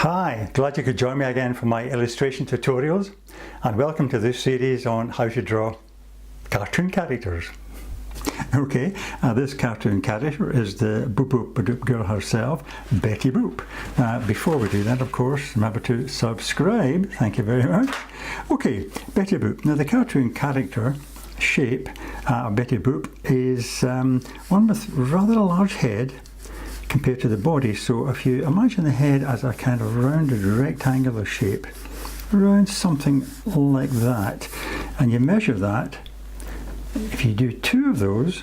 Hi, glad you could join me again for my illustration tutorials, and welcome to this series on how to draw cartoon characters. Okay, this cartoon character is the Boop Boop Badoop girl herself, Betty Boop. Before we do that, of course, remember to subscribe. Thank you very much. Okay, Betty Boop. Now the cartoon character shape of Betty Boop is one with rather a large head compared to the body. So if you imagine the head as a kind of rounded rectangular shape, around something like that, and you measure that, if you do two of those,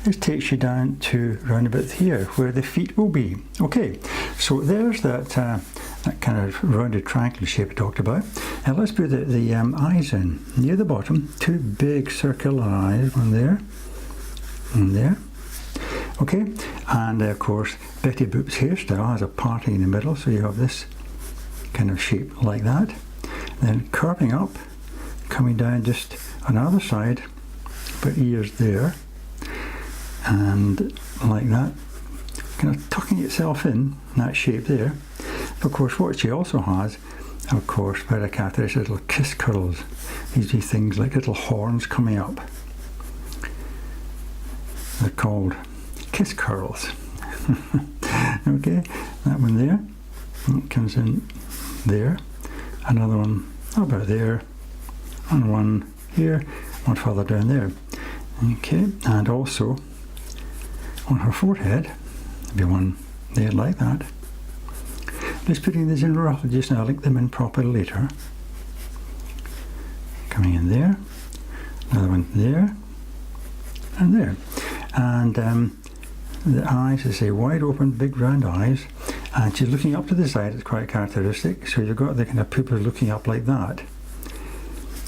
this takes you down to round about here where the feet will be. Okay, so there's that kind of rounded triangular shape I talked about. And let's put the eyes in. Near the bottom, two big circular eyes, one there and there. Okay, and of course Betty Boop's hairstyle has a parting in the middle, so you have this kind of shape like that. Then curving up, coming down just on the other side, but ears there, and like that, kind of tucking itself in that shape there. Of course, what she also has, of course, by the character is little kiss curls. These are things like little horns coming up. They're called kiss curls. Okay, that one there, it comes in there, another one about there, and one here, one further down there. Okay, and also on her forehead, there'll be one there like that. Just putting these in roughly just now, link them in properly later. Coming in there, another one there, and there. And the eyes, as I say, wide open, big round eyes, and she's looking up to the side. It's quite characteristic. So you've got the kind of pupils looking up like that.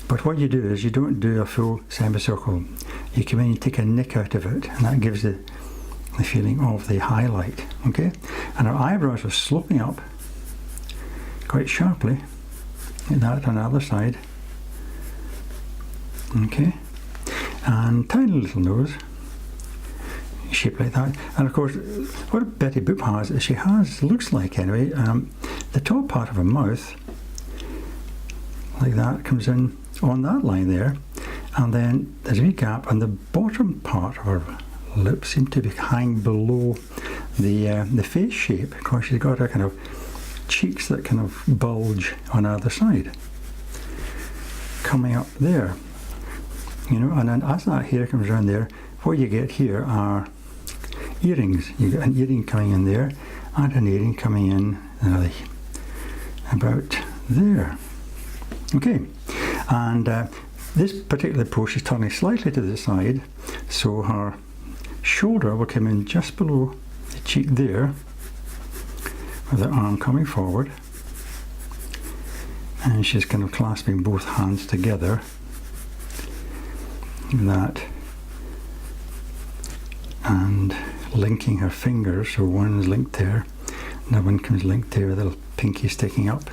But what you do is you don't do a full semicircle. You come in and take a nick out of it, and that gives the feeling of the highlight. Okay, and her eyebrows are sloping up quite sharply, like that on the other side. Okay, and tiny little nose, shape like that. And of course, what Betty Boop has is she has, looks like anyway, the top part of her mouth, like that, comes in on that line there, and then there's a wee gap, and the bottom part of her lips seem to be hang below the face shape. Of course, she's got her kind of cheeks that kind of bulge on the other side, coming up there, you know. And then as that hair comes around there, what you get here are earrings. You get an earring coming in there, and an earring coming in about there. Okay, and this particular pose is turning slightly to the side, so her shoulder will come in just below the cheek there, with the arm coming forward, and she's kind of clasping both hands together, like that, and linking her fingers, so one's linked there, another one comes linked there with a little pinky sticking up,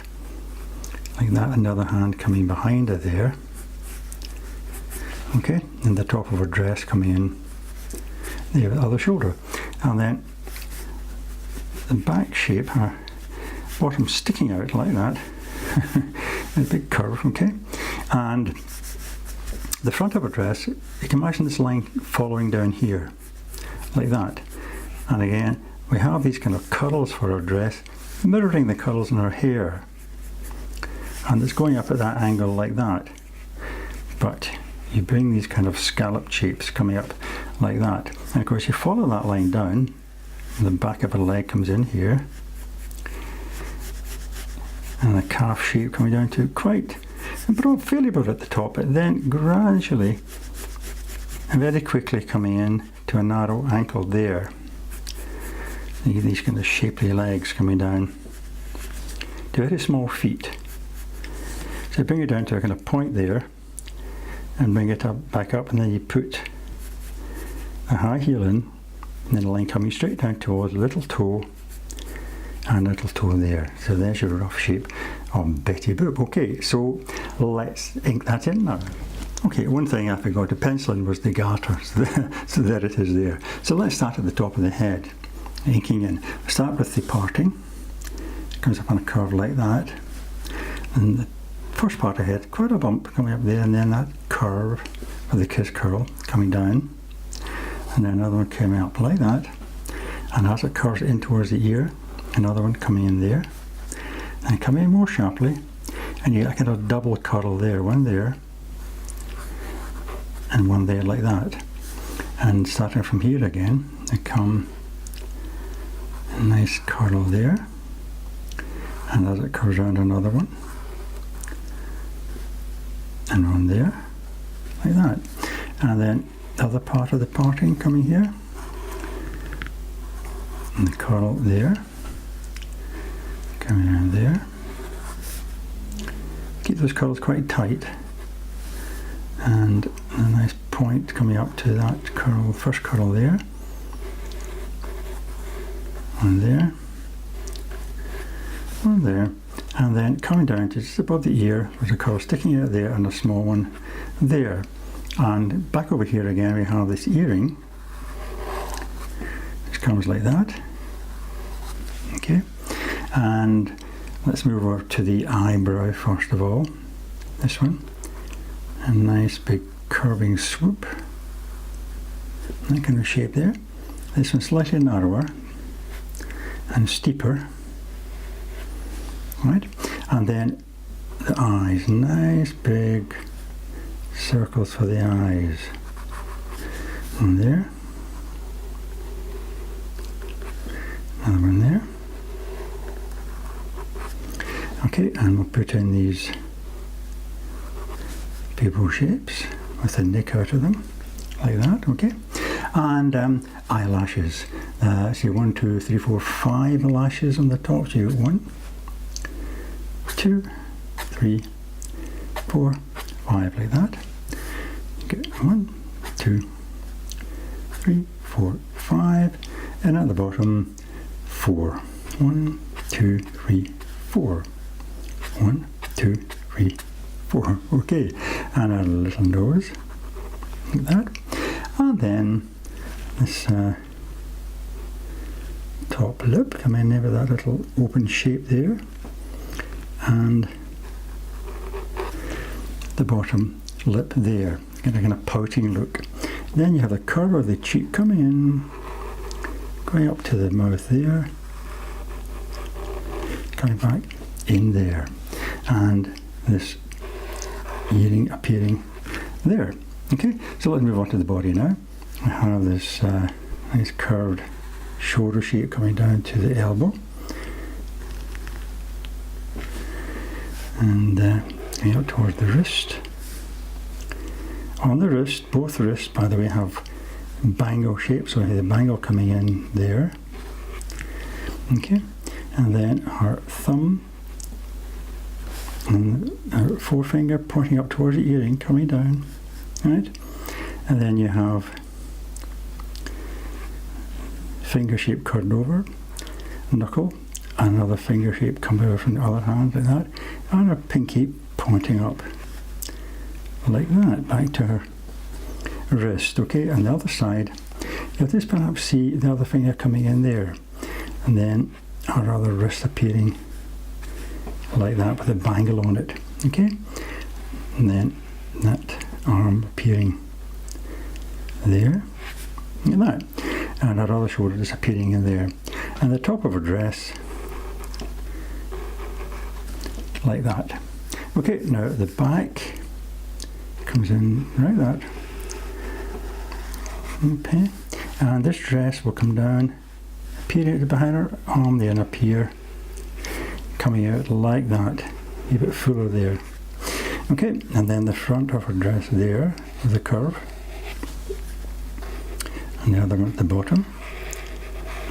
like that, another hand coming behind her there. Okay, and the top of her dress coming in there, the other shoulder, and then the back shape, her bottom sticking out like that, a big curve. Okay, and the front of her dress, you can imagine this line following down here, like that. And again, we have these kind of curls for her dress, mirroring the curls in her hair, and it's going up at that angle like that. But you bring these kind of scallop shapes coming up like that, and of course you follow that line down, and the back of her leg comes in here, and the calf shape coming down to quite broad, fairly broad at the top, but then gradually and very quickly coming in to a narrow ankle there. You get these kind of shapely legs coming down to very small feet. So bring it down to a kind of point there, and bring it up, back up, and then you put a high heel in, and then a line coming straight down towards a little toe, and a little toe there. So there's your rough shape of Betty Boop. Okay, so let's ink that in now. Okay, one thing I forgot to pencil in was the garter, so there it is there. So let's start at the top of the head, inking in. Start with the parting, comes up on a curve like that. And the first part ahead, quite a bump coming up there, and then that curve with the kiss curl coming down. And then another one coming up like that. And as it curves in towards the ear, another one coming in there. And coming in more sharply. And you get a double curl there, one there, and one there like that. And starting from here again, they come a nice curl there. And as it curves around, another one. And one there, like that. And then the other part of the parting coming here. And the curl there. Coming around there. Keep those curls quite tight. And a nice point coming up to that curl, first curl there. One there. One there. And then coming down to just above the ear, there's a curl sticking out there and a small one there. And back over here again we have this earring, which comes like that. Okay. And let's move over to the eyebrow first of all. This one. A nice big curving swoop. That kind of shape there. This one slightly narrower and steeper. Right? And then the eyes. Nice big circles for the eyes. One there. Another one there. Okay, and we'll put in these pupil shapes with the nick out of them, like that, okay? And eyelashes. See, 1, 2, 3, 4, 5 lashes on the top. So you got 1, 2, 3, 4, 5, like that. You get 1, 2, 3, 4, 5, and at the bottom 4. 1, 2, 3, 4. 1, 2, 3, 4. Okay, and a little nose like that, and then this top lip come in there with that little open shape there, and the bottom lip there, get a kind of pouting look. Then you have the curve of the cheek coming in, going up to the mouth there, coming back in there, and this earring appearing there. Okay, so let's move on to the body now. I have this nice curved shoulder shape coming down to the elbow, and going up towards the wrist. On the wrist, both wrists, by the way, have bangle shapes, so the bangle coming in there. Okay, and then her thumb and her forefinger pointing up towards the earring, coming down, right? And then you have finger shape curved over, knuckle, and another finger shape coming over from the other hand like that, and her pinky pointing up like that, back to her wrist. Okay, and the other side, you'll just perhaps see the other finger coming in there, and then her other wrist appearing like that with a bangle on it. Okay, and then that arm appearing there, like that, and her other shoulder disappearing in there, and the top of her dress like that. Okay, now the back comes in like that. Okay, and this dress will come down, appear behind her arm there, and appear coming out like that, a bit fuller there. Okay, and then the front of her dress there with the curve, and the other one at the bottom,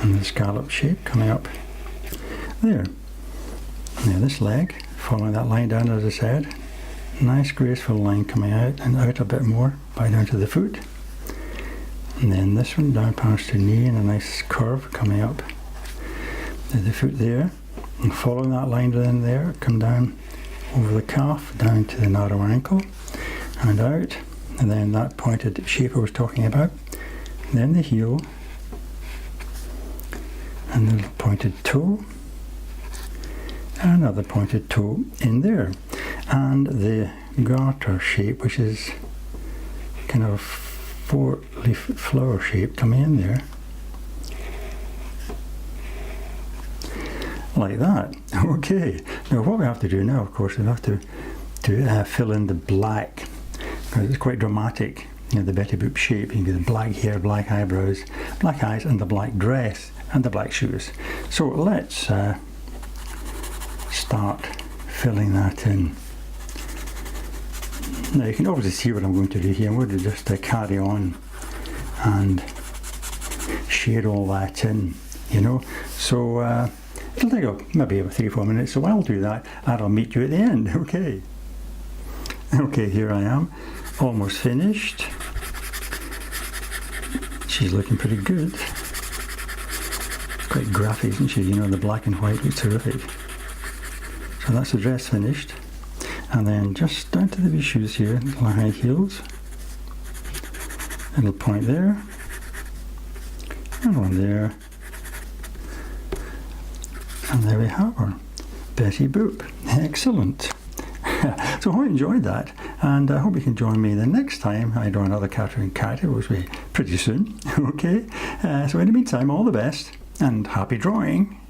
and the scallop shape coming up there. Now this leg, following that line down as I said, nice graceful line coming out and out a bit more, by down to the foot. And then this one down past the knee, and a nice curve coming up to the foot there. And following that line down there, come down over the calf, down to the narrow ankle, and out. And then that pointed shape I was talking about. Then the heel, and the pointed toe, another pointed toe in there, and the garter shape, which is kind of 4-leaf flower shape, coming in there like that. Okay, now what we have to do now, of course, we have to fill in the black, because it's quite dramatic. You know, the Betty Boop shape. You can get the black hair, black eyebrows, black eyes, and the black dress, and the black shoes. So let's start filling that in. Now you can obviously see what I'm going to do here. I'm going to just carry on and shade all that in, you know. So it'll take maybe about 3 or 4 minutes, so I'll do that and I'll meet you at the end. Okay. Okay, here I am, almost finished. She's looking pretty good. Quite graphic, isn't she? You know, the black and white looks terrific. So that's the dress finished. And then just down to the wee shoes here, little high heels. Little point there. And one there. And there we have her. Betty Boop. Excellent. So I hope you enjoyed that, and I hope you can join me the next time I draw another cartoon character, which will be pretty soon. Okay, so in the meantime, all the best and happy drawing.